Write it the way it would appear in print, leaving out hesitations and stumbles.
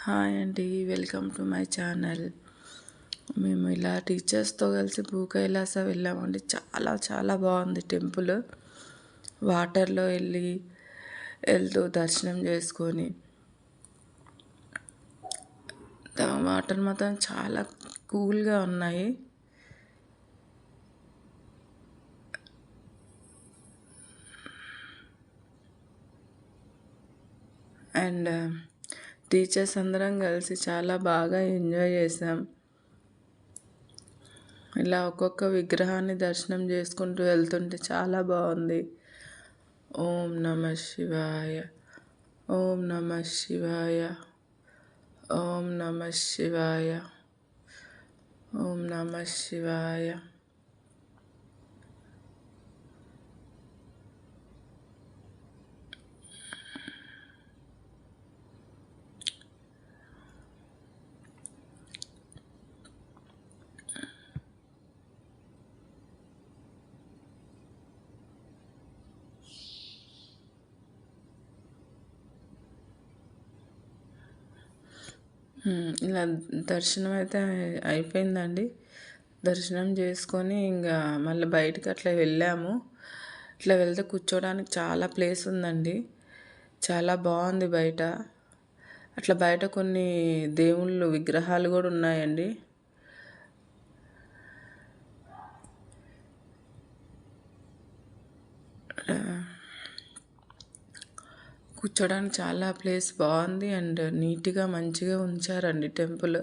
Hi అండి, welcome to my channel. మేము ఇలా టీచర్స్తో కలిసి భూకైలాస వెళ్ళామండి. చాలా చాలా బాగుంది టెంపుల్. వాటర్లో వెళ్తూ దర్శనం చేసుకొని, వాటర్ మాత్రం చాలా కూల్గా ఉన్నాయి. అండ్ టీచర్స్ అందరం కలిసి చాలా బాగా ఎంజాయ్ చేసాం. ఇలా ఒక్కొక్క విగ్రహాన్ని దర్శనం చేసుకుంటూ వెళ్తుంటే చాలా బాగుంది. ఓం నమ శివాయ, ఓం నమ శివాయ, ఓం నమ శివాయ, ఓం నమ శివాయ. ఇలా దర్శనం అయితే అయిపోయిందండి. దర్శనం చేసుకొని ఇంకా మళ్ళీ బయటకు అట్లా వెళ్ళాము. ఇట్లా వెళ్తే కూర్చోడానికి చాలా ప్లేస్ ఉందండి. చాలా బాగుంది బయట. అట్లా బయట కొన్ని దేవుళ్ళు విగ్రహాలు కూడా ఉన్నాయండి. కూర్చోడానికి చాలా ప్లేస్ బాగుంది అండ్ నీట్గా మంచిగా ఉంచారండి టెంపుల్.